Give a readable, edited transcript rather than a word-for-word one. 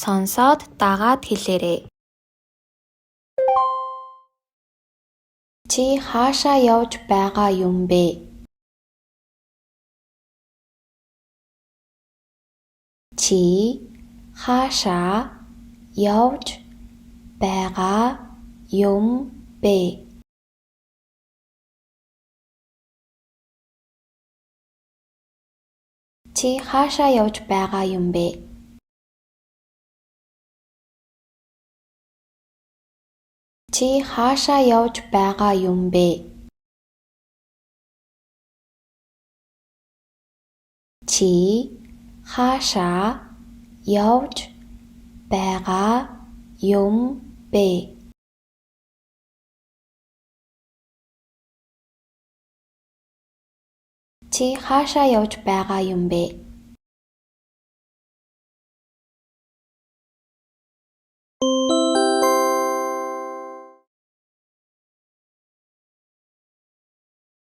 Сонсоод дагаад хэлээрэй. Чи хаашаа явж байгаа юм бэ? Чи хаашаа явж байгаа юм бэ? Чи хаашаа явж байгаа юм бэ? Чи хаашаа явж байгаа юм бэ? Чи хаашаа явж байгаа юм бэ? Чи хаашаа явж байгаа юм бэ?